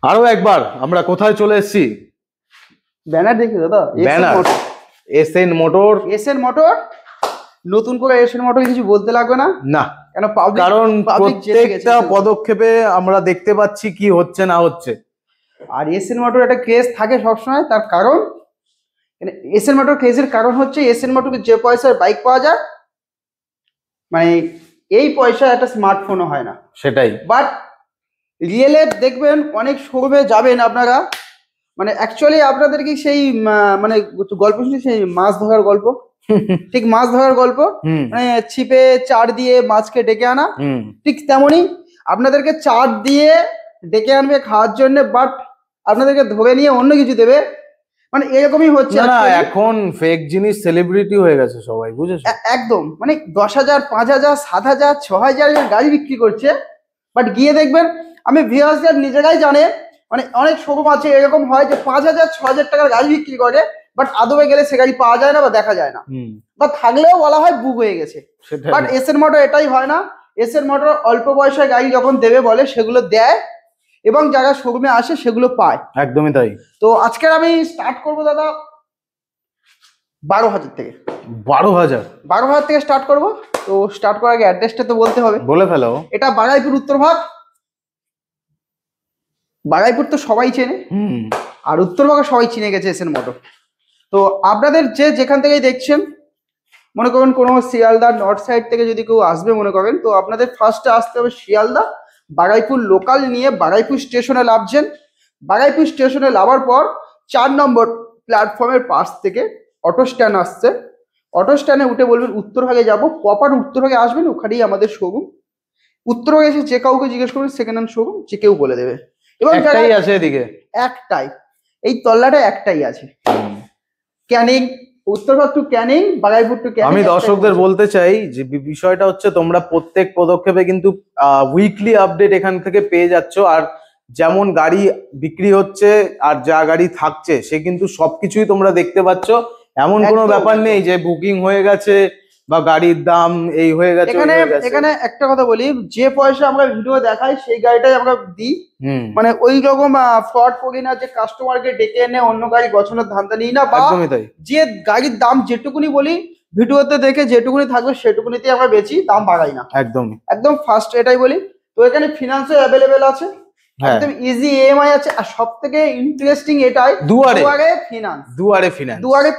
আরো একবার আমরা কোথায় চলে এসেছি? ব্যানার দেখি দাদা, banner SN motor. SN motor. নতুন করে এসএন মোটর কিছু বলতে লাগবে না, না কেন পাবলিক, কারণ প্রত্যেকটা পদক্ষেপে আমরা দেখতে পাচ্ছি কি হচ্ছে না হচ্ছে। আর এসএন মোটর একটা কেস থাকে সবসময়, তার কারণ এসএন মোটর কেসের কারণ হচ্ছে এসএন মোটরকে যে পয়সায় বাইক পাওয়া যায়, মানে এই পয়সা একটা স্মার্টফোনও হয় না। সেটাই। বাট রিয়েলে দেখবেন অনেক শোরুমে যাবেন আপনারা, মানে অ্যাকচুয়ালি আপনাদেরকে সেই মানে গল্প শুনে সেই মাছ ধরার গল্প, ঠিক মাছ ধরার গল্প, মানে ছিপে চার দিয়ে মাছকে ডেকে আনা, ঠিক তেমনই আপনাদেরকে চার দিয়ে ডেকে আনবে খাওয়ার জন্য, বাট আপনাদেরকে ধরে নিয়ে অন্য কিছু দেবে, মানে এরকমই হচ্ছে। না এখন ফেক জিনিস সেলিব্রিটি হয়ে গেছে সবাই, বুঝেছো? একদম, মানে 10,000 5,000 7,000 6,000 গাড়ি বিক্রি করছে, বাট গিয়ে দেখবেন, আমি ভিউয়ার্সদের নিজেরাই জানে, মানে অনেক শোরুম আছে এরকম হয় যে 5,000 6,000 টাকার গাড়ি বিক্রি করে, বাট আদবে গেলে সে গাড়ি পাওয়া যায় না বা দেখা যায় না, বা থাকলেও বলা হয় বুক হয়ে গেছে। বাট এসএন মোটর এটাই হয় না। এসএন মোটর অল্প পয়সায় গাড়ি যখন দেবে বলে সেগুলো দেয়, এবং যারা শোরুমে আসে সেগুলো পায়। একদমই তাই। তো আজকে আমি স্টার্ট করবো দাদা 12,000 থেকে। 12,000 থেকে স্টার্ট করবো। তো স্টার্ট করার আগে অ্যাড্রেসটা তো বলতে হবে। বলে ফেলো। এটা বাগাইপুর উত্তরভাগ। বাগাইপুর তো সবাই চেনে, আর উত্তরভাগে সবাই চিনে গেছে এসএন মোটর। তো আপনাদের যেখান থেকেই দেখছেন, মনে করেন কোনো শিয়ালদা নর্থ সাইড থেকে যদি কেউ আসবে মনে করেন, তো আপনাদের ফার্স্টে আসতে হবে শিয়ালদা, বাগাইপুর লোকাল নিয়ে বাগাইপুর স্টেশনে নামছেন। বাগাইপুর স্টেশনে নামার পর 4 নম্বর প্ল্যাটফর্মের পাশ থেকে অটো স্ট্যান্ড আসছে। অটো স্ট্যান্ডে উঠে বলবেন উত্তরভাগে যাব, প্রপার উত্তরভাগে আসবেন, ওখানেই আমাদের শোরুম। উত্তরভাগে এসে যে কাউকে জিজ্ঞেস করবেন সেকেন্ড হ্যান্ড শোরুম, যে কেউ বলে দেবে। এবং একটাই আছে এদিকে, একটাই, এই তল্লাটা একটাই আছে, ক্যানিং। উত্তরভাগ two Canning, Bagaipur two Canning. আমি দর্শকদের বলতে চাই যে বিষয়টা হচ্ছে তোমরা প্রত্যেক পদক্ষেপে কিন্তু উইকলি আপডেট এখান থেকে পেয়ে যাচ্ছ, আর যেমন গাড়ি বিক্রি হচ্ছে আর যা গাড়ি থাকছে সে কিন্তু সবকিছুই তোমরা দেখতে পাচ্ছ। এমন কোনো ব্যাপার নেই যে বুকিং হয়ে গেছে বা গাড়ির দাম এই হয়ে গেছে। এখানে একটা কথা বলি, যে পয়সা আমরা ভিডিও দেখাই সেই গাড়িটাই আমরা দিই, মানে ওই রকম ফ্রড করি না যে কাস্টমারকে ডেকে এনে অন্য গাড়ি গছনের ধান্দা নিই না, বা যে গাড়ির দাম যেটুকুনি বলি ভিডিওতে দেখে যেটুকুনি থাকবে সেটুকুনিতে আমরা বেচি, দাম বাড়াই না। একদম ফার্স্ট এটাই বলি। তো এখানে ফিনান্সও অ্যাভেলেবেল আছে, একদম ইজি ইএমআই আছে, আর সব থেকে ইন্টারেস্টিং এটাই দুয়ারে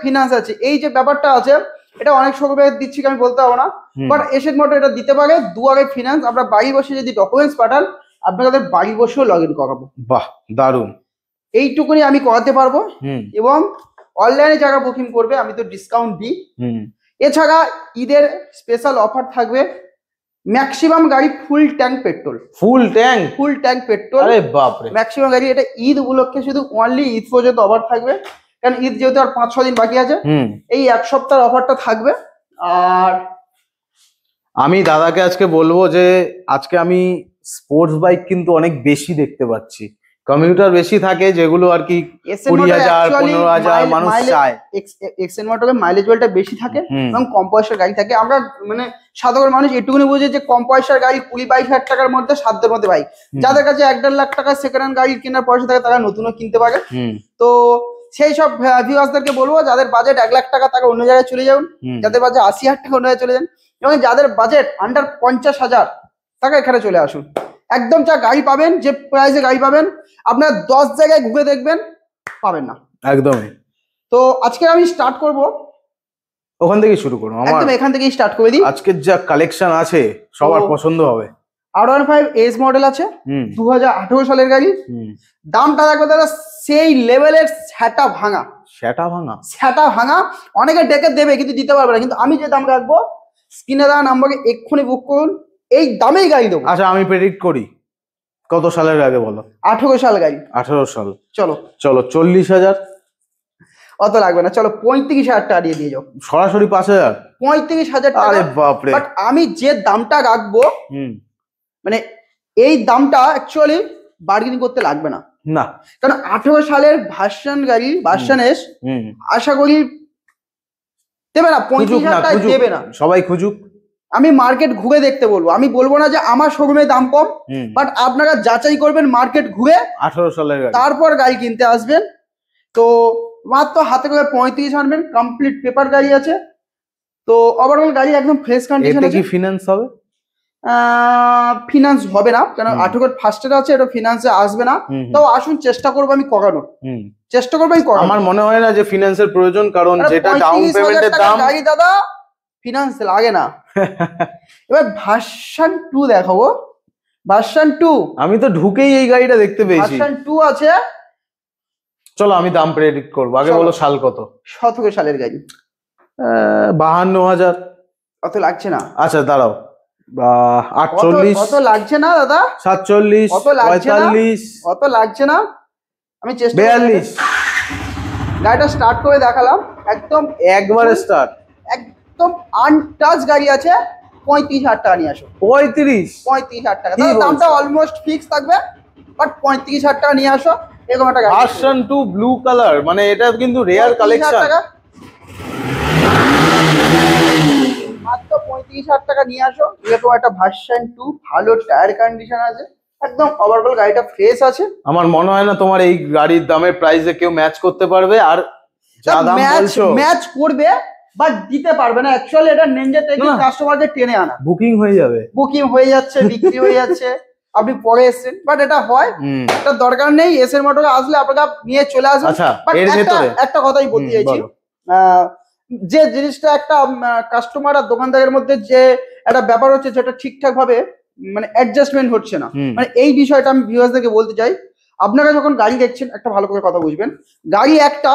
ফিনান্স আছে। এই যে ব্যাপারটা আছে, এটা অনেক শোরুমে দিচ্ছি আমি বলতে পারবো না, বাট এসএন মোটর এটা দিতে পারে দুয়ারে ফিনান্স। আমরা বাড়ি বসে যদি ডকুমেন্টস পাঠান, আপনাদের বাড়ি বসেও লগ ইন করাবো। বাহ, দারুণ। এইটুকুনি আমি করাতে পারবো, এবং অনলাইনে যারা বুকিং করবে আমি তো ডিসকাউন্ট দিই। এছাড়া ঈদের স্পেশাল অফার থাকবে, ম্যাক্সিমাম গাড়ি ফুল ট্যাঙ্ক পেট্রোল। আরে বাপ রে, ম্যাক্সিমাম গাড়ি। এটা ঈদ উপলক্ষে শুধু অনলি ঈদ পর্যন্ত অফার থাকবে, কারণ ঈদ যেহেতু আর 5-6 দিন বাকি আছে, এই এক সপ্তাহের অফারটা থাকবে। আর আমি দাদাকে আজকে বলবো যে আজকে আমি স্পোর্টস বাইক কিন্তু অনেক বেশি দেখতে পাচ্ছি, কমিউটার বেশি থাকে যেগুলো আর কি 20,000 15,000 মানুষ চায়। এসএন মোটরের মাইলেজ ওয়েলটা বেশি থাকে এবং কম পয়সার গাড়ি থাকে। আমরা মানে সাধারণ মানুষ এটুকুনি বুঝে যে কম পয়সার গাড়ি 20-22 হাজার টাকার মধ্যে, সাধ্যের মধ্যে বাইক। যাদের কাছে 1-1.5 লাখ টাকা সেকেন্ড হ্যান্ড গাড়ি কেনার পয়সা থাকে তারা নতুনও কিনতে পারে। তো সেই সব ভিউয়ার্সদেরকে বলবো যাদের বাজেট 1 লাখ টাকা তারা অন্য জায়গায় চলে যান, যাদের বাজেট 80,000 টাকা অন্য জায়গায় চলে যান, এবং যাদের বাজেট আন্ডার 50,000 টাকা এখানে চলে আসুন। একদম যা গাড়ি পাবেন, যে প্রাইসে গাড়ি পাবেন, আপনার 10 জায়গায় ঘুরে দেখবেন পাবেন না। একদমই। তো আজকে আমি স্টার্ট করব ওখান থেকেই শুরু করব। একদম এখান থেকেই স্টার্ট করে দিই। আজকের যা কালেকশন আছে সবার পছন্দ হবে। R15 এস মডেল আছে, 2018 সালের গাড়ি। দামটা দেখো দাদা, সেই লেভেলের ছ্যাটা ভাঙা। অনেকে ডেকে দেবে কিন্তু দিতে পারবে না, কিন্তু আমি যে দাম রাখবো স্ক্রিনে দেওয়া নাম্বারে এক্ষুনি বুক করুন, এই দামেই গাড়ি দেবো। আচ্ছা, আমি প্রেডিক্ট করি, কত সালের আগে বলো? 18 সাল গাড়ি। 18 সাল। চলো 40,000। অত লাগবে না, চলো 35,000 টাকা দিয়ে যাও। সরাসরি 5,000? 35,000 টাকা। আরে বাপরে। বাট আমি যে দামটা রাখবো, মানে এই দামটা অ্যাকচুয়ালি বার্গেনিং করতে লাগবে না, কারণ 18 সালের ভার্সন গাড়ি, ভার্সন এস, আশা করি দেবে না 35,000 টাকা দেবে না। সবাই খুঁজুক। আমি মার্কেট ঘুরে দেখতে বলবো, আমি বলবো না যে আমার শোরুমে দাম কম, হুম, বাট আপনারা যাচাই করবেন মার্কেট ঘুরে, 18 সালের গাড়ি। তারপর গাড়ি কিনতে আসবেন। তো মাত্র হাতে করে 35 আনবেন, কমপ্লিট পেপার গাড়ি আছে। তো ওভারঅল গাড়ি একদম ফ্রেশ কন্ডিশন এতে আছে। কি ফিনান্স হবে? ফিনান্স হবে না, কারণ হুম। 18 ফার্স্টের আছে, এটা ফিনান্সে আসবে না। হুম, তো আসুন, চেষ্টা করবো আমি করানোর, হুম। চেষ্টা করবো আমি করানোর। আমার মনে হয় না যে ফিনান্সের প্রয়োজন, কারণ আরে যেটা ডাউন 35,000 পেমেন্টের টাকার দাম। গাড়ি দাদা, ফিনান্স লাগে না। এবার ভার্সন 2 দেখাবো, ভার্সন 2, আমি তো ঢুকেই এই গাড়িটা দেখতে পেয়েছি। ভার্সন 2 আছে। চলো আমি দাম প্রেডিক্ট করবো, আগে চলো। বলো সাল কত। 17 সালের গাড়ি। 52,000। অত লাগছে না। আচ্ছা দাঁড়াও, অত 48, অত লাগছে না দাদা, 47, অত লাগছে না। 45, অত লাগছে না। আমি চেষ্টা 42। গাড়িটা স্টার্ট করে দেখালাম, একদম একবারে স্টার্ট। একদম আনটাচ গাড়ি আছে। 35,000 টাকা নিয়ে আসো। 35? 35,000 টাকা, কি দাদা দামটা বলছো? অলমোস্ট ফিক্স থাকবে, বাট 35,000 টাকা নিয়ে আসো, এরকম একটা গাড়ি। ভার্সন 2 ব্লু কালার, মানে এটা কিন্তু রেয়ার 35,000 কালেকশন। টাকা, মাত্র 35,000 টাকা নিয়ে আসো, এরকম একটা ভার্সন 2, ভালো টায়ার কন্ডিশন আছে, একদম ওভারঅল গাড়িটা ফ্রেশ আছে। আমার মনে হয় না তোমার এই গাড়ির দামের প্রাইসে কেউ ম্যাচ করতে পারবে, আর যা দাম বলছো ম্যাচ করবে, বাট দিতে পারবে না। অ্যাকচুয়ালি এটা নেঞ্জা থেকে না। কাস্টমারকে টেনে আনা, বুকিং হয়ে যাবে। বুকিং হয়ে যাচ্ছে, বিক্রি হয়ে যাচ্ছে, আপনি পরে এসেছেন, বাট এটা হয়, হুম। এটা দরকার নেই। এসএর মোটরে আসলে আপনারা নিয়ে চলে আসবেন। আচ্ছা, But এর ভেতরে একটা কথাই বলতে চাইছি, বলো। যে জিনিসটা একটা কাস্টমার আর দোকানদারের মধ্যে যে একটা ব্যাপার হচ্ছে, যেটা ঠিকঠাক ভাবে মানে অ্যাডজাস্টমেন্ট হচ্ছে না, হুম। মানে এই বিষয়টা আমি ভিউয়ার্সদেরকে বলতে চাই। আপনারা যখন গাড়ি দেখছেন, একটা ভালো করে কথা বুঝবেন, গাড়ি একটা,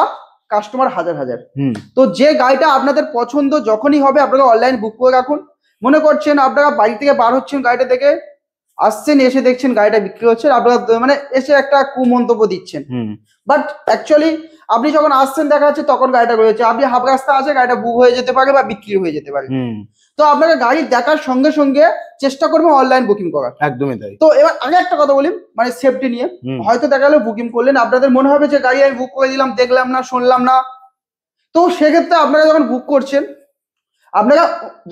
কাস্টমার হাজার হাজার। হুম। তো যে গাড়িটা আপনাদের পছন্দ যখনই হবে, আপনারা অনলাইন বুক করে রাখুন। মনে করছেন আপনারা বাড়ি থেকে বার হচ্ছেন, গাড়িটা দেখে আসছেন, এসে দেখছেন গাড়িটা বিক্রি হচ্ছে, আপনারা মানে এসে একটা কুমন্তব্য দিচ্ছেন, হুম। বাট অ্যাকচুয়ালি আপনি যখন আসছেন দেখা যাচ্ছে তখন গাড়িটা রয়েছে, আপনি হাফ রাস্তা আছে, গাড়িটা বুক হয়ে যেতে পারে বা বিক্রি হয়ে যেতে পারে। হুম। তো আপনাকে গাড়ি দেখার সঙ্গে সঙ্গে চেষ্টা করবেন অনলাইন বুকিং করার। একদমই তাই। তো এবার আগে একটা কথা বলি, মানে সেফটি নিয়ে। হুম। হয়তো দেখা গেলো বুকিং করলেন, আপনাদের মনে হবে যে গাড়ি আমি বুক করে দিলাম, দেখলাম না, শুনলাম না। তো সেক্ষেত্রে আপনারা যখন বুক করছেন, আপনারা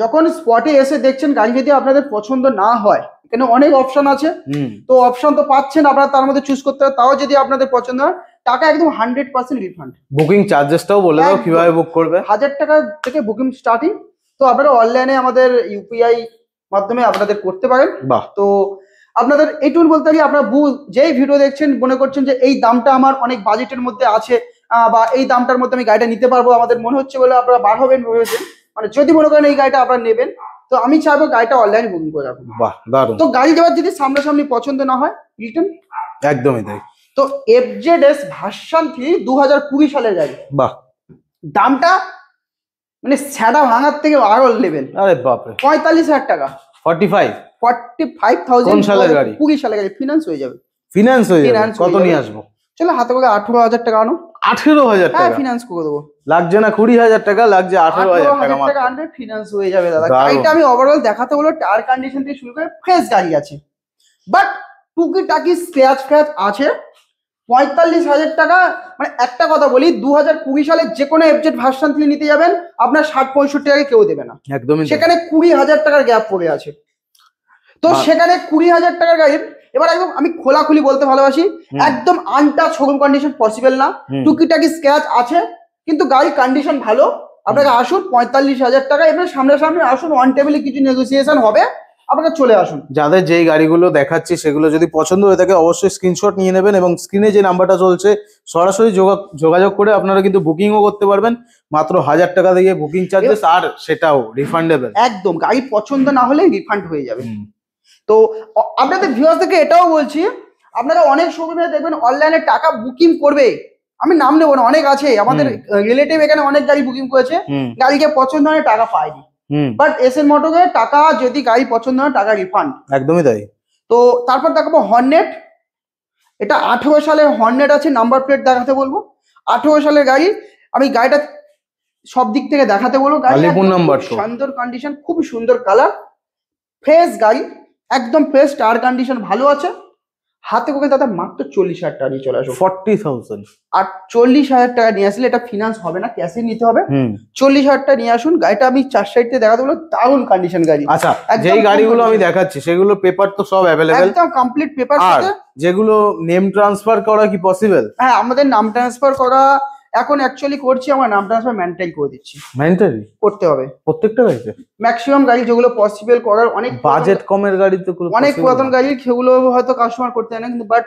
যখন স্পটে এসে দেখছেন, গাড়ি যদি আপনাদের পছন্দ না হয়, এখানে অনেক অপশন আছে, হুম। তো অপশন তো পাচ্ছেন, আপনারা তার মধ্যে চুজ করতে হবে। তাও যদি আপনাদের পছন্দ হয়, টাকা একদম 100% রিফান্ড। বুকিং চার্জেসটাও বলে দাও, একদম। কিভাবে বুক করবে। 1,000 টাকা থেকে বুকিং স্টার্টিং। তো আপনারা অনলাইনে আমাদের ইউপিআই মাধ্যমে আপনাদের করতে পারেন। বাহ। তো আপনাদের এইটুকু বলতে পারি, আপনারা যেই ভিডিও দেখছেন মনে করছেন যে এই দামটা আমার অনেক বাজেটের মধ্যে আছে, বা এই দামটার মধ্যে আমি গাড়িটা নিতে পারবো, আমাদের মনে হচ্ছে বলে আপনারা বার হবেন ভেবেছেন, মানে যদি মনে করেন এই গাড়িটা আপনারা নেবেন, তো আমি চাইবো গাড়িটা অনলাইনে বুকিং করে রাখুন। বাহ, দারুণ। তো গাড়ি যাওয়ার যদি সামনাসামনি পছন্দ না হয়, রিটার্ন। একদমই তাই। তো FZS ভার্সন 3 2020 সালের গাড়ি, বাহ। দামটা মানে স্যাডা ভাঙার থেকে আরো লেভেল। আরে বাপরে, 45,000 টাকা। 45? 45,000। কোন সালের গাড়ি? 20 সালের গাড়ি, ফিনান্স হয়ে যাবে। ফিনান্স হয়ে যাবে? Finance কত হয়ে নিয়ে যাবে। আসবো? চলো হাতে করে 18,000 টাকা আনো। 18,000 হ্যাঁ, টাকা? ফিনান্স করে দেবো। লাগছে না 20,000 টাকা, লাগছে 18,000 টাকা 18,000 টাকা মাত্র। আনবে, ফিনান্স হয়ে যাবে দাদা। দারুণ। গাড়িটা আমি ওভারঅল দেখাতে বলো, টায়ার কন্ডিশন থেকে শুরু করে ফ্রেশ গাড়ি আছে, বাট টুকিটাকি স্ক্র্যাচ ফ্র্যাচ আছে। 45,000 টাকা, মানে একটা কথা বলি, 2020 সালে যে কোনো FZ ভার্সন 3 নিতে যাবেন, আপনার 60-65 টাকা কেউ দেবে না। একদমই তাই। সেখানে 20,000 টাকার গ্যাপ পড়ে আছে। তো সেখানে 20,000 টাকার গাড়ি, এবার একদম আমি খোলাখুলি বলতে ভালোবাসি, একদম আনটাচ শোরুম কন্ডিশন পসিবল না। হুম। টুকিটাকি স্ক্র্যাচ আছে, কিন্তু গাড়ির কন্ডিশন ভালো। আপনাকে আসুন, 45,000 টাকা, এবার সামনাসামনি আসুন, অন টেবিলে কিছু নেগোসিয়েশন হবে, আপনাকে চলে আসুন। যাদের যেই গাড়িগুলো দেখাচ্ছি সেগুলো যদি পছন্দ হয়ে থাকে, অবশ্যই স্ক্রিনশট নিয়ে নেবেন, এবং স্ক্রিনে যে নাম্বারটা চলছে সরাসরি যোগাযোগ করে আপনারা কিন্তু বুকিংও করতে পারবেন। মাত্র 1,000 টাকা দিয়ে বুকিং চার্জেস, আর সেটাও রিফান্ডেবল। একদম, গাড়ি পছন্দ না হলে রিফান্ড হয়ে যাবে। তো আপনাদের ভিউয়ার্সদেরকে এটাও বলছি, আপনারা অনেক শোরুমে দেখবেন অনলাইনে টাকা বুকিং করবে, আমি নাম নেবো না, অনেক আছে আমাদের রিলেটিভ, এখানে অনেক গাড়ি বুকিং করেছে, গাড়িকে পছন্দ হয় টাকা পায়নি, বাট এসএন মোটরে টাকা যদি গাড়ি পছন্দ হয়, টাকা রিফান্ড। একদমই তাই। তো তারপর দেখাবো হর্নেট। এটা 18 সালের হর্নেট আছে, নাম্বার প্লেট দেখাতে বলবো। 18 সালের গাড়ি, আমি গাড়িটা সব দিক থেকে দেখাতে বলবো। গাড়ি আলিপুর নাম্বার তো। সুন্দর কন্ডিশন, খুব সুন্দর কালার, ফ্রেশ গাড়ি, একদম ফ্রেশ, টায়ার কন্ডিশন ভালো আছে, হাতে করে দাদা মাত্র 40,000 টাকা নিয়ে চলে আসো। 40,000। আর 40,000 টাকা নিয়ে আসলে এটা ফিনান্স হবে না, ক্যাশে নিতে হবে। 40,000 টাকা নিয়ে আসুন। গাড়িটা আমি 4 সাইডে দেখাতে বলবো, দারুণ কন্ডিশন গাড়ি। আচ্ছা, একদম যেই গাড়িগুলো আমি condition। দেখাচ্ছি সেগুলো পেপার তো সব অ্যাভেলেবেল, একদম কমপ্লিট পেপার আর সাথে। যেগুলো নেম ট্রান্সফার করা কি পসিবল? হ্যাঁ, আমাদের নাম ট্রান্সফার করা এখন অ্যাকচুয়ালি করছি, আমার নাম ট্রান্সফার ম্যান্ডেটরি করে দিচ্ছি, ম্যান্ডেটরি করতে হবে প্রত্যেকটা গাড়িতে। ম্যাক্সিমাম গাড়ি যেগুলো পসিবল করার, অনেক বাজেট কমের গাড়িতে কোনো অনেক possible পুরাতন না। গাড়ি সেগুলো হয়তো কাস্টমার করতে জানে, কিন্তু বাট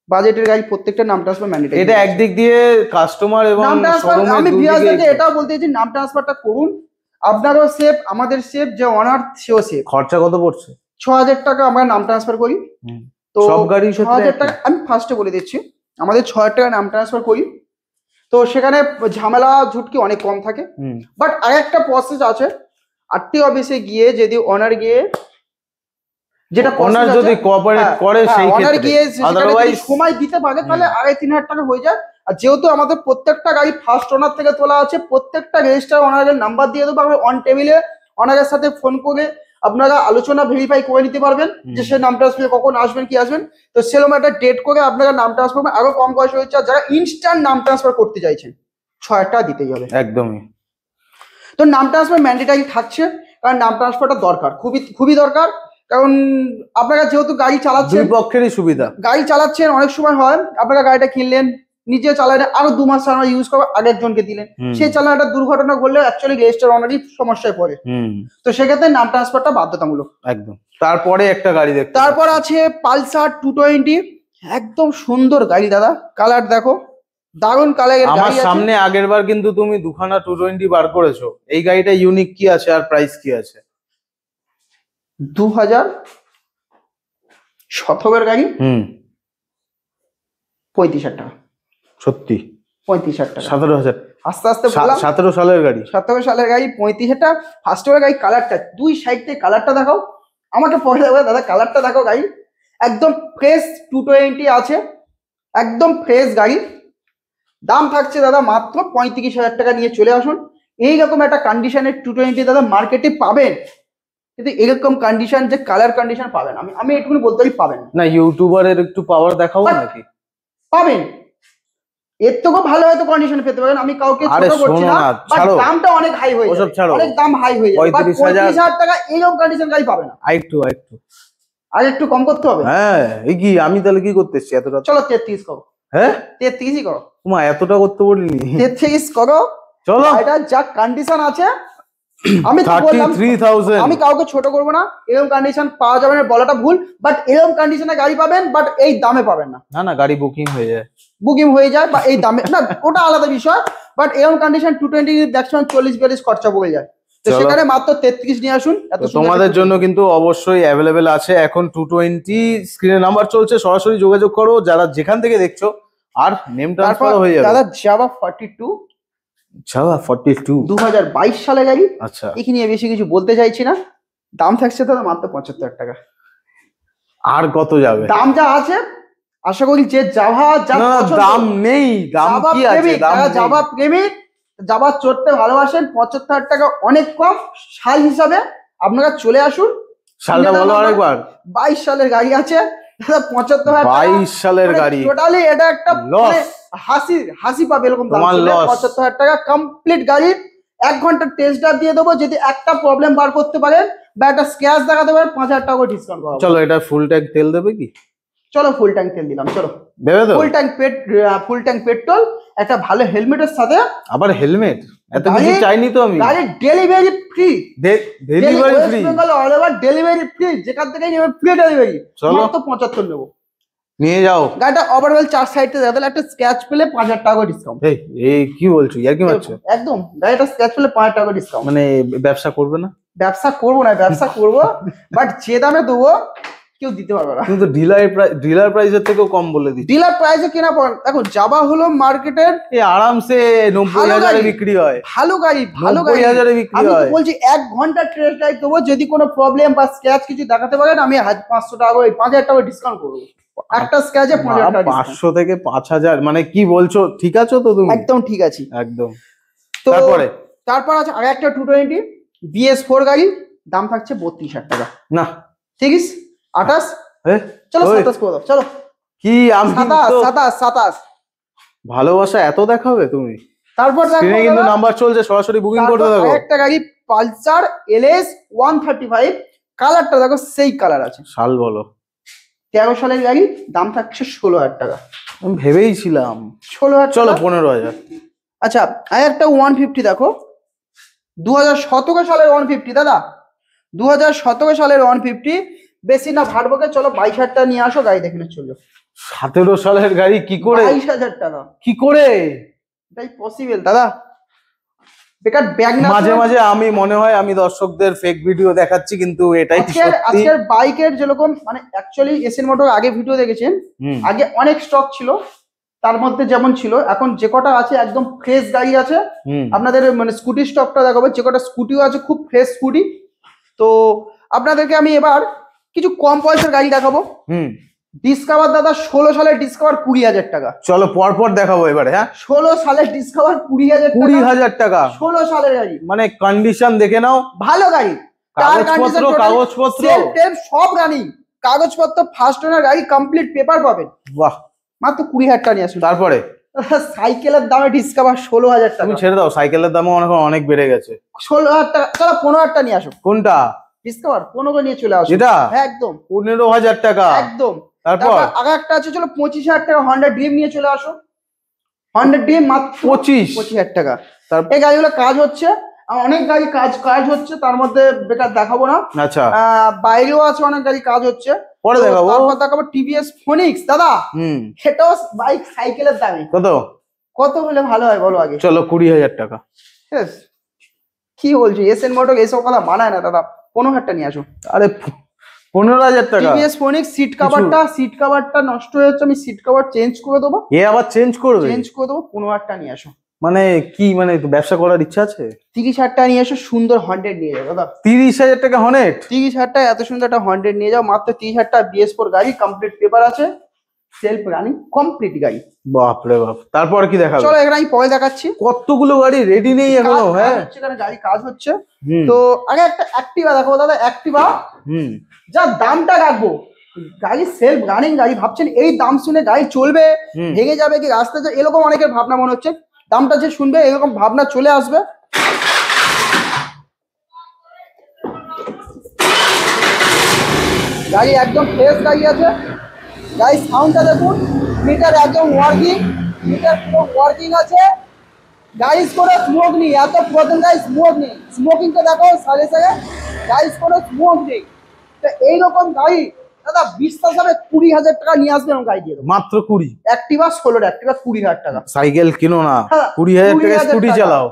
বাজেটের গাড়ি প্রত্যেকটা নাম ট্রান্সফার ম্যান্ডেটরি। এটা একদিক দিয়ে কাস্টমার এবং নাম ট্রান্সফার শোরুমের আমি দুদিকেই ভিউয়ারদেরকে এটাও বলতে চাইছি, নাম ট্রান্সফারটা করুন, আপনারও সেফ, আমাদের সেফ, যে অনার সেও সেফ। খরচা কত পড়ছে? 6,000 টাকা আমরা নাম ট্রান্সফার করি। তো সব গাড়ির ক্ষেত্রে 6,000 টাকা আমি ফার্স্টে বলে দিচ্ছি, আমাদের 6,000 টাকা নাম ট্রান্সফার করি। তো সেখানে ঝামেলা ঝুটকি অনেক কম থাকে। বাট আরেকটা প্রসেস আছে, আরটিও অফিসে গিয়ে যদি অনার গিয়ে যেটা ওনার process যদি আছে, কোঅপারেট হ্যাঁ, করে হ্যাঁ, সেই অনার ক্ষেত্রে, গিয়ে সেখানে যদি আদারওয়াইজ সময় দিতে পারে তাহলে 2,500-3,000 টাকা হয়ে যায়। আর যেহেতু আমাদের প্রত্যেকটা গাড়ি ফার্স্ট ওনার থেকে তোলা আছে, প্রত্যেকটা রেজিস্টার ওনারের নাম্বার দিয়ে দেবো, আমি অন টেবিলে ওনারের সাথে ফোন করে আপনারা আলোচনা ভেরিফাই করে নিতে পারবেন যে সে নাম ট্রান্সফার কখন আসবেন কি আসবেন। তো সেরকম একটা ডেট করে আপনারা নাম ট্রান্সফার করবেন। আরো কম পয়সা হচ্ছে, আর যারা ইনস্ট্যান্ট নাম ট্রান্সফার করতে চাইছেন 6,000 টাকা দিতেই হবে একদমই। তো নাম ট্রান্সফার ম্যান্ডেটরি থাকছে, কারণ নাম ট্রান্সফারটা দরকার, খুবই খুবই দরকার। কারণ আপনারা যেহেতু গাড়ি দুই চালাচ্ছেন, পক্ষেরই সুবিধা। গাড়ি চালাচ্ছেন, অনেক সময় হয় আপনারা গাড়িটা কিনলেন, নিজে চালালেন, আরো 2 মাস আমরা ইউজ করবো, আরেকজনকে দিলেন, সেই চালানোটা দুর্ঘটনা ঘটলে অ্যাকচুয়ালি রেজিস্টার অনারই সমস্যায় পড়ে। তো সেক্ষেত্রে নাম ট্রান্সফারটা বাধ্যতামূলক। একদম। তারপরে একটা গাড়ি দেখতে, তারপর আছে পালসার 220, একদম সুন্দর গাড়ি দাদা, কালার দেখো, দারুণ কালারের আমার গাড়ি আছে। সামনে আগের বার কিন্তু তুমি দুখানা 220 বার করেছো, এই গাড়িটা ইউনিক কি আছে আর প্রাইস কি আছে? 2017 গাড়ি, 35,000 টাকা। সত্যি? 35,000 টাকা। 17,000? আস্তে আস্তে বললাম, 17 সালের গাড়ি। 17 সালের গাড়ি 35,000 টাকা। ফার্স্ট ওভার গাড়ি, কালারটা দুই সাইড থেকে কালারটা দেখাও আমাকে, পরে দেখাও দাদা, কালারটা দেখো, গাড়ি একদম ফ্রেশ 220 আছে, একদম ফ্রেশ গাড়ি। দাম থাকছে দাদা মাত্র 35,000 টাকা, নিয়ে চলে আসুন। এইরকম একটা কন্ডিশনের 220 দাদা মার্কেটে পাবেন, কিন্তু এরকম কন্ডিশন যে কালার কন্ডিশন পাবেন, আমি এটুকুনি বলতে পারি পাবেন না, ইউটিউবারের একটু পাওয়ার দেখাবো নাকি? পাবেন, এর থেকেও ভালো হয়তো কন্ডিশন পেতে পারেন, আমি কাউকে আরে ছোট করছি শোনো না, না, বাট ছাড়ো। দামটা অনেক হাই হয়ে ওসব যাবে, ছাড়ো। অনেক দাম হাই হয়ে যাবে। 35,000 টাকা এইরকম কন্ডিশন গাড়ি পাবে না, আরেকটু। আর একটু কম করতে হবে। হ্যাঁ, এই কি আমি তাহলে কি করতে এসছি এতটা? চলো 33 করো। হ্যাঁ, 33ই করো, তোমা এতটা করতে বলিনি। 33 করো। চলো, এটা যা কন্ডিশন আছে, আমি তো বললাম 33,000। আমি কাউকে ছোট করবো না, এরকম কন্ডিশন পাওয়া যাবে না বলাটা ভুল, বাট এরকম কন্ডিশনে গাড়ি পাবেন, বাট এই দামে পাবেন না। না, গাড়ি বুকিং হয়ে যায়, বুকিং হয়ে যায়, বা এই দামে না, ওটা আলাদা বিষয়। বাট এরকম কন্ডিশন 220 দেখছেন 40-42 খরচা পড়ে যায়, তো চলো। সেখানে মাত্র 33 নিয়ে আসুন। এত তো সুন্দর তোমাদের একটা জন্য কিন্তু অবশ্যই অ্যাভেলেবেল আছে এখন 220। স্ক্রিনে নাম্বার চলছে, সরাসরি যোগাযোগ করো যারা যেখান থেকে দেখছো, আর নেম তারপর ট্রান্সফার হয়ে যাবে। দাদা জাভা 42 42। 2022 সালে গাড়ি, আচ্ছা, এখানে বেশি কিছু বলতে চাইছি না। দাম থাকছে দাদা মাত্র 75,000 টাকা। আর কত যাবে? দাম যা আছে, আশা করি যে জাভা যা না, পছন্দ, দাম নেই, দাম জাভা কি আছে? প্রেমিক, দাম যারা নেই। জাভা প্রেমিক, জাভা চড়তে ভালোবাসেন, 75,000 টাকা অনেক কম সাল হিসাবে। আপনারা চলে আসুন। সালটা বলো আরেকবার। 22 সালের গাড়ি আছে দাদা, 75,000 টাকা। 22 সালের গাড়ি, টোটালি এটা একটা লস। হাসি পাবে এরকম দাম তোমার ছিল। loss। 75,000 টাকা কমপ্লিট গাড়ি, 1 ঘন্টার টেস্ট ড্রাইভ দিয়ে দেবো। যদি একটা প্রবলেম বার করতে পারেন বা একটা স্ক্র্যাচ দেখাতে পারেন, 5,000 টাকা ডিসকাউন্ট করা হবে। চলো, এটা ফুল ট্যাঙ্ক তেল দেবে কি? চলো ফুল ট্যাঙ্ক তেল দিলাম, চলো দেবে তো? ফুল ট্যাঙ্ক পেট্রোল, একটা ভালো হেলমেটের সাথে। আবার হেলমেট? এত কিছু গাড়ি- চাইনি তো আমি। গাড়ির delivery free, delivery free? Bengal all over delivery free, যেখান থেকে নেবে ফ্রি ডেলিভারি। চলো। মাত্র 75 নেবো। নিয়ে যাও। গাড়িটা ওভারঅল 4 সাইডে দেখা, একটা স্ক্র্যাচ পেলে 5,000 টাকা ডিসকাউন্ট। এই কি বলছো, ইয়ার কি মারছো? একদম, গাড়িটা স্ক্র্যাচ পেলে 5,000 টাকা ডিসকাউন্ট। মানে ব্যবসা করবে না? ব্যবসা করবো না, ব্যবসা করবো, বাট যে দামে দেবো কেউ দিতে পারবে না। কিন্তু ডিলার প্রাইসের থেকেও কম বলে দিচ্ছি। ডিলার প্রাইসে কেনা পড়েন। এখন জাভা হলো মার্কেটের আরামসে 90,000 বিক্রি হয়। ভালো গাড়ি, ভালো গাড়ি 90,000 বিক্রি আমি তো হয়। বলছি 1 ঘন্টা টেস্ট ড্রাইভ দেবো, যদি কোনো প্রবলেম বা স্ক্র্যাচ কিছু দেখাতে পারেন, আমি 500 টাকা করে 5,000 টাকা ডিসকাউন্ট করবো। একটা স্ক্র্যাচে 5,000 টাকা discount। 500 থেকে 5,000 মানে কি বলছো? ঠিক আছো তো তুমি? একদম ঠিক আছে। একদম। তো তারপরে আছে আর একটা 220 BS4 গাড়ি, দাম থাকছে 32,000 টাকা। না, ঠিক আছে 28, চলো 27 করে দাও, চলো কি আমি 27 ভালোবাসা এত দেখাবে তুমি? তারপর স্ক্রিনে কিন্তু নাম্বার চলছে, সরাসরি বুকিং করতে থাকো। একটা গাড়ি পালসার LS 135, কালারটা দেখো সেই কালার আছে। সাল বলো? 13 সালের গাড়ি, দাম থাকছে 16,000 টাকা। আমি ভেবেই ছিলাম 16,000, চলো 15,000। আচ্ছা আর একটা 150 দেখো, 2017 সালের 150 দাদা, 2017 সালের 150, বেশি না ভাটবকে, চলো 22,000 টাকা নিয়ে আসো, গাড়ি দেখে চলো। 17 সালের গাড়ি কি করে? 22,000 টাকা কি করে? এটাই পসিবল দাদা। বেকার ব্যাগ না, মাঝে মাঝে আমি মনে হয় আমি দর্শকদের ফেক ভিডিও দেখাচ্ছি, কিন্তু এটাই সত্যি। আজকের বাইকের যেরকম মানে অ্যাকচুয়ালি এসএন মোটর আগে ভিডিও দেখেছেন, আগে অনেক স্টক ছিল, তার মধ্যে যেমন ছিল এখন যে কটা আছে একদম ফ্রেশ গাড়ি আছে। আপনাদের মানে স্কুটি স্টকটা দেখাবো, যে কটা স্কুটিও আছে খুব ফ্রেশ স্কুটি। তো আপনাদেরকে আমি এবার কিছু কম পয়সার গাড়ি দেখাবো। ডিসকভার দাদা 16 সালের ডিসকভার 20,000 টাকা। চলো পরপর দেখাবো এবারে। হ্যাঁ 16 সালের ডিসকভার 20,000 টাকা। 16 সালের গাড়ি, মানে কন্ডিশন দেখে নাও, ভালো গাড়ি, কাগজপত্র সব রানিং, কাগজপত্র ফার্স্ট ওনার গাড়ি, কমপ্লিট পেপার পাবেন। বাহ, মাত্র 20,000 টাকা নিয়ে আসুন। তারপরে সাইকেলের দামে ডিসকভার 16,000 টাকা। তুমি ছেড়ে দাও, সাইকেলের দামও অনেক বেড়ে গেছে। 16,000 টাকা, চলো 15,000 টাকা নিয়ে আসো। কোনটা? ডিসকভার 15 নিয়ে চলে আসো। এটা একদম 15,000 টাকা একদম। তারপর আগে একটা আছে, চলো 25,000 টাকা হন্ডা ড্রিম নিয়ে চলে আসো। হন্ডা ড্রিম মাত্র 25,000 টাকা। এই গাড়িগুলো কাজ হচ্ছে, অনেক গাড়ি কাজ হচ্ছে, তার মধ্যে বেকার দেখাবো না। আচ্ছা বাইরেও আছে অনেক গাড়ি কাজ হচ্ছে, পরে দেখাবো। তারপর দেখাবো টিভিএস ফোনিক্স দাদা। সেটাও বাইক সাইকেলের দামে। কত হলে ভালো হয় বলো আগে? চলো 20,000 টাকা। কি বলছি, এসএন মোটর এসব কথা মানায় না দাদা। 15,000 টাকা নিয়ে আসো। আরে 15,000 টাকা। টিভিএস ফোনিক্স সিট কভারটা নষ্ট হয়ে যাচ্ছে, আমি সিট কভার চেঞ্জ করে দেবো। এ আবার চেঞ্জ করবে? চেঞ্জ করে দেবো, 15,000 টাকা নিয়ে আসো। মানে কি, মানে ব্যবসা করার ইচ্ছা আছে? 30,000 টাকা নিয়ে এসো, সুন্দর 100 নিয়ে যাও দাদা। 30,000 টাকা হনেট? 30,000 টাকা এত সুন্দর একটা 100 নিয়ে যাও, মাত্র 30,000 টাকা। BS4 গাড়ি, কমপ্লিট পেপার আছে, সেলফ রানিং, কমপ্লিট গাড়ি। বাপ রে বাপ, তারপর কি দেখাবো? চলো এখানে আমি পরে দেখাচ্ছি। কতগুলো গাড়ি রেডি নেই এখনো? হ্যাঁ এখানে গাড়ি কাজ হচ্ছে। তো আগে একটা অ্যাক্টিভা দেখাবো দাদা। অ্যাক্টিভা যা দামটা রাখবো, গাড়ি সেলফ রানিং গাড়ি, ভাবছেন এই দাম শুনে গাড়ি চলবে, ভেঙে যাবে কি রাস্তায়, এরকম অনেকের ভাবনা মনে হচ্ছে। দামটা যে শুনবে এরকম ভাবনা চলে আসবে। গাড়ি একদম ফ্রেশ গাড়ি আছে। গাড়ি সাউন্ডটা দেখুন, মিটার একদম ওয়ার্কিং, মিটার পুরো ওয়ার্কিং আছে। গাইস কোনো স্মোক নেই, এত প্রথম গাড়ি স্মোক নেই। স্মোকিংটা দেখো সাড়ে সাড়ে, গাইস কোনো স্মোক নেই। তো এইরকম গাড়ি দাদা বিশ্বাস হবে 20,000 টাকা নিয়ে আসবে, গাড়ি দিয়ে দেবো মাত্র 20। অ্যাক্টিভা 16, অ্যাক্টিভা 20,000 টাকা। সাইকেল কিনো না, 20,000 টাকা স্কুটি চালাও।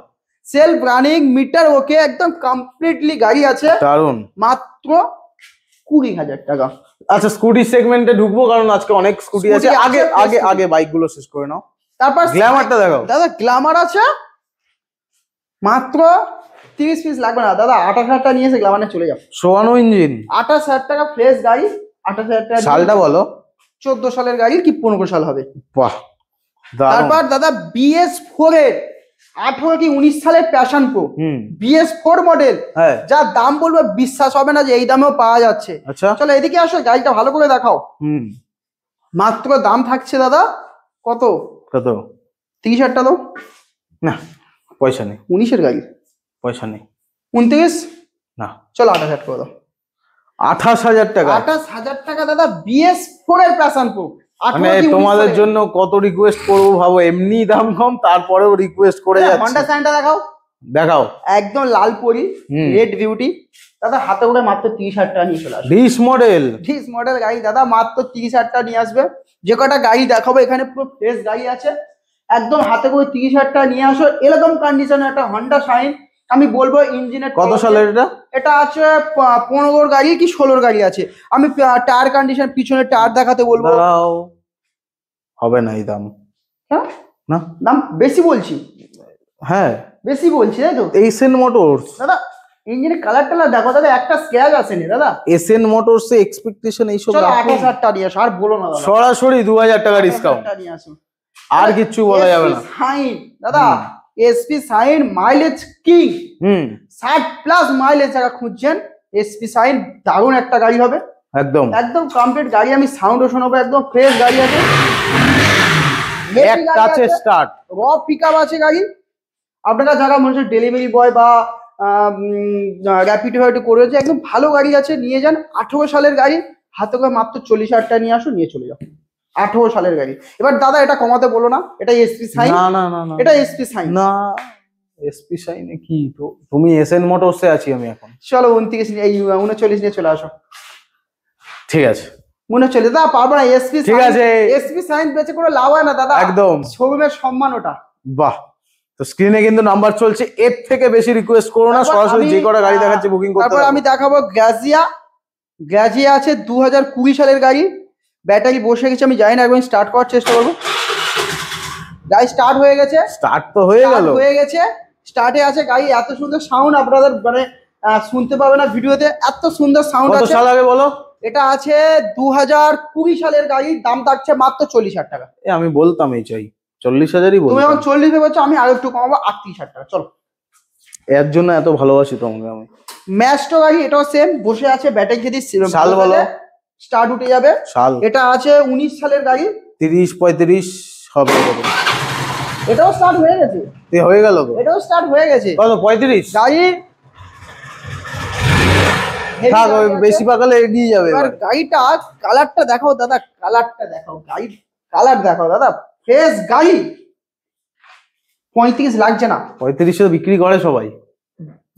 সেলফ রানিং, মিটার ওকে, একদম কমপ্লিটলি গাড়ি আছে, দারুন, মাত্র 20,000 টাকা। আচ্ছা স্কুটি সেগমেন্টে ঢুকবো, কারণ আজকে অনেক স্কুটি আছে। আগে বাইক গুলো শেষ করে নাও, তারপর গ্ল্যামারটা দেখাও। দাদা গ্ল্যামার আছে মাত্র 30 পিস লাগবে না দাদা, 28,000 টাকা নিয়ে এসে গ্ল্যামারে চলে যাও। সোয়ানো ইঞ্জিন, 28,000 টাকা ফ্রেশ গাড়ি, 28,000 টাকা। সালটা বলো? 14 সালের গাড়ি কি 15 সাল হবে। বাহ। তারপর দাদা BS4 এর 18 কি 19 সালের প্যাশন প্রো, BS4 মডেল, যা দাম বলবো বিশ্বাস হবে না যে এই দামেও পাওয়া যাচ্ছে। আচ্ছা চলো এদিকে আসো, গাড়িটা ভালো করে দেখাও। মাত্র দাম থাকছে দাদা কত? 30,000 টাকা দাও না, পয়সা নেই। 19-এর গাড়ি, পয়সা নেই। 29 না, চলো 28,000 করে দাও। 28,000 টাকা? 28,000 টাকা দাদা, BS4 এর প্যাশন প্রো। মানে তোমাদের জন্য কত রিকোয়েস্ট করবো ভাবো, এমনি দাম কম তারপরেও রিকোয়েস্ট করে যাচ্ছি। হন্ডা সাইনটা দেখাও। দেখাও, একদম লাল পরি, রেড বিউটি দাদা, হাতে করে মাত্র 30,000 টাকা নিয়ে চলে আসবে। 20 মডেল গাড়ি দাদা, মাত্র 30,000 টাকা নিয়ে আসবে। যে কটা গাড়ি দেখাবো এখানে পুরো ফ্রেশ গাড়ি আছে, একদম হাতে করে 30,000 টাকা নিয়ে আসো। এরকম কন্ডিশনে একটা হন্ডা শাইন, আমি বলবো ইঞ্জিনের কত সালের এটা? এটা আছে 15 গাড়ি কি 16 গাড়ি আছে। আমি টায়ার কন্ডিশন, পিছনে টায়ার দেখাতে বলবো। হবে না এই দাম? হ্যাঁ না, দাম বেশি বলছি। হ্যাঁ বেশি বলছি, তাই তো? এসএন মোটরস দাদা ইঞ্জিনের কালার টালার দেখো দাদা, একটা স্ক্র্যাচ আসেনি দাদা। এসএন মোটরস এ এক্সপেকটেশন এইসব। 28,000 টাকা নিয়ে আসো, আর বলো না দাদা। সরাসরি 2,000 টাকা ডিসকাউন্ট নিয়ে আসো, আর কিচ্ছু বলা যাবে না। সাইন দাদা, SP Shine mileage king, 60+ mileage যারা খুঁজছেন, এসপি সাইন দারুণ একটা গাড়ি হবে। একদম একদম কমপ্লিট গাড়ি, আমি সাউন্ডও শোনাবো, একদম ফ্রেশ গাড়ি আছে, এক টাচে স্টার্ট। র পিকআপ আছে গাড়ি। আপনারা যারা মনে হচ্ছে ডেলিভারি বয় বা র্যাপিড করেছে, একদম ভালো গাড়ি আছে, নিয়ে যান। 18 সালের গাড়ি, হাতে করে মাত্র 40,000 টাকা নিয়ে আসো, নিয়ে চলে যাও। 18 সালের গাড়ি। এবার দাদা এটা কমাতে বলো না, এটা এসপি সাইন, না না না না, এটা এসপি সাইন না এসপি সাইনে কি, তো তুমি এসএন মোটরসে আছি আমি এখন। চলো 29 এই 39 নিয়ে চলে আসো। ঠিক আছে 39 দাদা পারবো না, এসপি ঠিক আছে। এসপি সাইন বেচে করে লাভ হয় না দাদা, একদম শোরুমের সম্মান ওটা। বাহ, তো স্ক্রিনে কিন্তু নাম্বার চলছে, এর থেকে বেশি রিকোয়েস্ট করো না, তারপর সরাসরি আমি, যে কটা গাড়ি দেখাচ্ছে বুকিং করতে তারপর আমি দেখাবো গ্রাজিয়া। গ্রাজিয়া আছে 2020 সালের গাড়ি, ব্যাটারি বসে গেছে, আমি জানি না, একবার স্টার্ট করার চেষ্টা করবো। গাড়ি স্টার্ট হয়ে গেছে, স্টার্ট তো হয়ে গেল, হয়ে গেছে, স্টার্টে আছে গাড়ি। এত সুন্দর সাউন্ড আপনাদের মানে শুনতে পাবে না ভিডিওতে, এত সুন্দর সাউন্ড কত আছে। সাল আগে বলো? এটা আছে 2020 সালের গাড়ি, দাম থাকছে মাত্র 40,000 টাকা। আমি বলতাম এই চাই 40,000ই তুমি বলতাম। এখন 40 বলছো, আমি আরো একটু কমাবো, 38,000 টাকা। চলো, এর জন্য এত ভালোবাসি তোমাকে আমি। ম্যাস্টো গাড়ি, এটাও সেম বসে আছে, ব্যাটারি যদি সাল বলো? স্টার্ট উঠে যাবে। সাল এটা আছে 19 সালের গাড়ি, 30-35 হবে এরকম। এটাও স্টার্ট হয়ে গেছে, হয়ে গেল তো, এটাও স্টার্ট হয়ে গেছে। কত 35? গাড়ি heavy থাক, গাড়ি ওই আছে। বেশি পাকালে এগিয়ে যাবে এবার এবার। গাড়িটা কালারটা দেখাও দাদা, কালারটা দেখাও, গাড়ির কালার দেখাও দাদা, ফ্রেশ গাড়ি। 35 লাগছে না, 35 বিক্রি করে সবাই।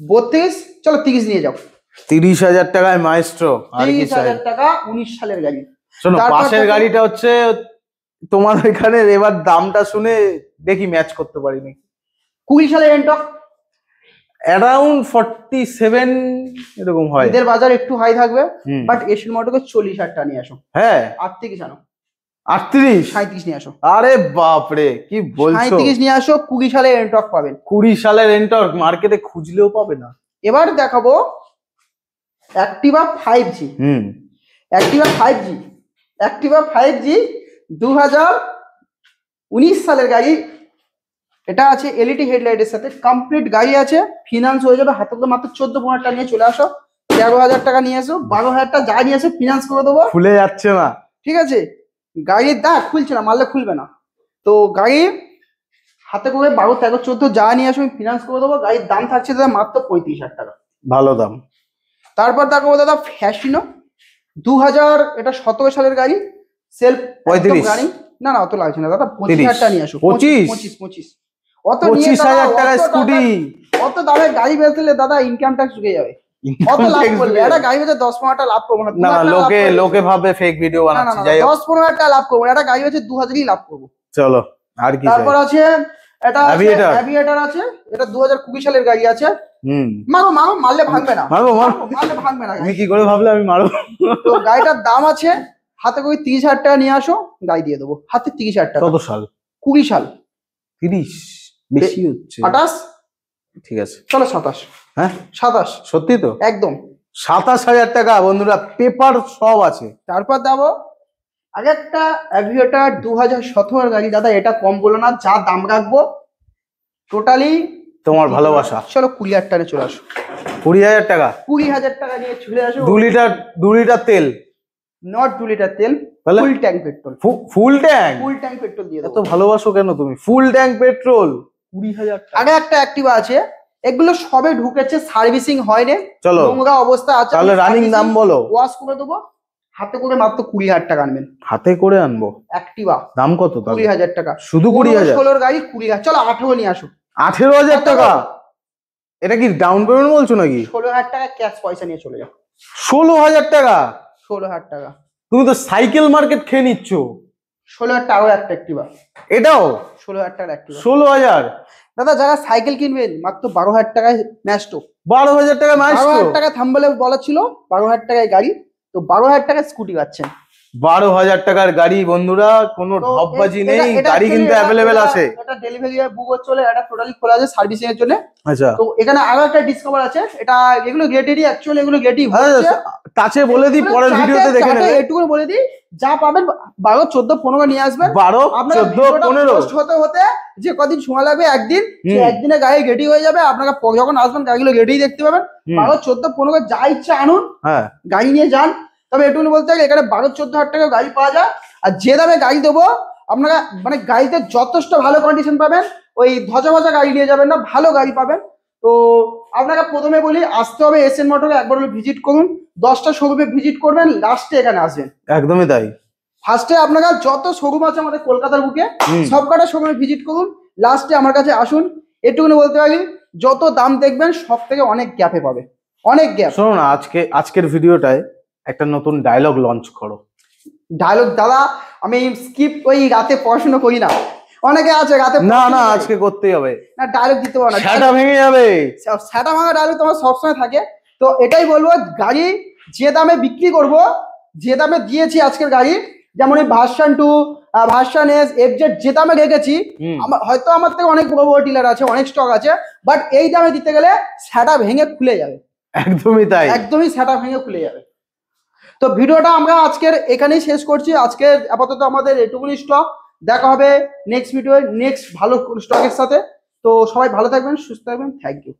32, চলো 30 নিয়ে যাও। 30,000 টাকায় মাইস্ট্রো, আর কি চাই? 30,000 টাকা 19 সালের গাড়ি। শোনো, তারপর পাশের দেখো- গাড়িটা হচ্ছে তোমার ওইখানে, এবার দামটা শুনে দেখি ম্যাচ করতে পারিনি। 20 সালের এন্টক, অ্যারাউন্ড 47 এরকম হয়। এদের বাজার একটু হাই থাকবে, হুম। বাট এসির মোটরকে 40,000 টাকা নিয়ে আসো। হ্যাঁ 38 আনো, 38। 37 নিয়ে আসো, আরে বাপরে, কি বলছো? 37 নিয়ে আসো, 20 সালের এন্টক পাবেন। 20 সালের এন্টর্ক মার্কেটে খুঁজলেও পাবে না। এবার দেখাবো Activa 5G, Activa 5G, Activa 5G 2019 সালের গাড়ি। এটা আছে এলইডি হেডলাইটের সাথে, কমপ্লিট গাড়ি আছে, ফিনান্স হয়ে যাবে। হাতে তো মাত্র 14-15 টাকা নিয়ে চলে আসো, 13,000 টাকা নিয়ে আসো, 12,000 টাকা যা নিয়ে আসো ফিনান্স করে দেবো। খুলে যাচ্ছে না। ঠিক আছে, গাড়ির দাম খুলছে না, মারলে খুলবে না। তো গাড়ি হাতে করে 12, 13, 14 যা নিয়ে আসো, আমি ফিনান্স করে দেবো। গাড়ির দাম থাকছে দাদা মাত্র 35,000 টাকা। ভালো দাম। তারপর দেখাবো দাদা ফ্যাসিনো 2000, এটা 17 সালের গাড়ি, সেলফ 35 গাড়ি। না না, অত লাগছে না দাদা, 25,000 টাকা নিয়ে আসো। 25 অত নিয়ে 25,000 দাদা, টাকায় অত স্কুটি। অত দামে গাড়ি বেচলে দাদা ইনকাম ট্যাক্স ঢুকে যাবে। অত লাভ করবে, একটা গাড়ি বেচে 10-15 টাকা লাভ করবো না। না, লোকে ভাবে ফেক ভিডিও বানাচ্ছে। যাই হোক, 10-15 টাকা লাভ করবো, একটা গাড়ি বেচে 2,000ই লাভ করবো। চলো আর কি। তারপর আছে এটা Aviator। অ্যাভিয়েটর আছে, এটা 2020 সালের গাড়ি আছে। হুম, মারো মারো, মারলে ভাঙবে না, মারবো। মারলে ভাঙবে না। তুমি কি করে ভাবলে আমি মারবো? তো গাড়িটার দাম আছে হাতে করে 30,000 টাকা নিয়ে আসো, গাড়ি দিয়ে দেবো হাতে 30,000 টাকা। কত সাল? 20 সাল, 30 বেশি হচ্ছে। 28, ঠিক আছে, চলো 27। হ্যাঁ 27 সত্যি তো, একদম। 27,000 টাকা বন্ধুরা, পেপার সব আছে। তারপর দেবো আগে একটা অ্যাভিয়েটার 2017 গাড়ি দাদা, এটা কম বলো না, যা দাম রাখবো টোটালি তোমার ভালোবাসা। চলো 20,000 টাকা চলে আসো, 20,000 টাকা। 20,000 টাকা নিয়ে চলে আসো। 2 লিটার তেল, নট 2 লিটার তেল, তাহলে? Full tank petrol. Full tank? Full tank petrol দিয়ে এত দেবো। ভালোবাসো কেন তুমি? ফুল ট্যাঙ্ক পেট্রোল 20,000 টাকা। আগে একটা অ্যাক্টিভা আছে, এগুলো সবে ঢুকেছে, সার্ভিসিং হয়নি, চলো নোংরা অবস্থা আছে। তাহলে রানিং দাম বলো। ওয়াশ করে দেবো, হাতে করে মাত্র 20,000 টাকা আনবেন। হাতে করে আনবো? অ্যাক্টিভা দাম কত তাহলে? 20,000 টাকা। শুধু 20,000? 16 গাড়ি 20,000, চলো 18 নিয়ে আসো। 18,000 টাকা? এটা কি ডাউন পেমেন্ট বলছো নাকি? 16,000 টাকা ক্যাশ পয়সা নিয়ে চলে যাও। 16,000 টাকা? 16,000 টাকা, তুমি তো সাইকেল মার্কেট খেয়ে নিচ্ছ। 16,000 টাকা একটা অ্যাক্টিভা, এটাও 16,000 টাকা অ্যাক্টিভা। 16,000? দাদা যারা সাইকেল কিনবেন মাত্র 12,000 টাকায় ম্যাস্টো। 12,000 টাকা মাইস্ট্রো? 12,000 টাকা থাম্বলে বলা ছিল 12,000 টাকায় গাড়ি, তো 12,000 টাকায় স্কুটি পাচ্ছেন। 12,000 টাকার গাড়ি বন্ধুরা, কোনো তো ঢপবাজি এটা- নেই, এটা গাড়ি actually কিন্তু অ্যাভেলেবেল আছে। এটা ডেলিভারি বুক চলে, এটা টোটালি খোলা আছে সার্ভিসিং এর জন্য। আচ্ছা, তো এখানে আরো একটা ডিসকভার আছে, এটা এগুলো গেটেরই, অ্যাকচুয়ালি এগুলো গেটই হচ্ছে। টাচে বলে দিই, পরের ভিডিওতে দেখে নেবে। এটুকু বলে দিই, যা পাবেন 12, 14, 15 নিয়ে আসবেন। 12, আপনারা 14, ভিডিওটা 15 পোস্ট হতে হতে যে কদিন সময় লাগবে, একদিন, সেই হুম। একদিনে গাড়ি রেডি হয়ে যাবে। আপনারা যখন আসবেন গাড়িগুলো রেডি দেখতে পাবেন। হুম। 12, 14, 15 যা ইচ্ছা আনুন, হ্যাঁ, গাড়ি নিয়ে যান। তবে এটুকু বলতে গেলে এখানে 12-14 হাজার টাকা গাড়ি পাওয়া যায়। আর যে দামে গাড়ি দেবো আপনারা মানে গাড়িতে যথেষ্ট ভালো কন্ডিশন পাবেন, ওই ধজা ভজা গাড়ি নিয়ে যাবেন না, ভালো গাড়ি পাবেন। তো আপনাকে প্রথমে বলি আসতে হবে এসএন মোটরে, একবার হলে ভিজিট করুন, 10টা শোরুমে ভিজিট করবেন, লাস্টে এখানে আসবেন। একদমই তাই। ফার্স্টে আপনারা যত শোরুম আছে আমাদের কলকাতার বুকে সব কটা শোরুমে ভিজিট করুন, লাস্টে আমার কাছে আসুন। এটুকুনি বলতে পারি, যত দাম দেখবেন সব থেকে অনেক গ্যাপে পাবে, অনেক গ্যাপ। শোনো না, আজকের ভিডিওটায় একটা নতুন ডায়লগ লঞ্চ করো। ডায়লগ দাদা আমি স্কিপ ওই রাতে পড়াশোনা করি না, অনেকে আছে রাতে না না, আজকে করতেই হবে, না ডায়লগ দিতে পারো না, সেটা ভেঙে যাবে। সেটা ভাঙা ডায়লগ তোমার সবসময় থাকে। তো এটাই বলবো, গাড়ি যে দামে বিক্রি করব, যে দামে দিয়েছি আজকের গাড়ি, যেমন এই ভার্সন 2, ভার্সন এস, এফজেড যে দামে রেখেছি, হয়তো আমার থেকে অনেক বড় বড় ডিলার আছে, অনেক স্টক আছে, বাট এই দামে দিতে গেলে সেটা ভেঙে খুলে যাবে। একদমই তাই, একদমই সেটা ভেঙে খুলে যাবে। তো ভিডিওটা আমরা আজকের এখানেই শেষ করছি। আজকের আপাতত আমাদের এটুকুনি স্টক, দেখা হবে নেক্সট ভিডিও নেক্সট ভালো স্টকের সাথে। তো সবাই ভালো থাকবেন, সুস্থ থাকবেন, থ্যাংক ইউ।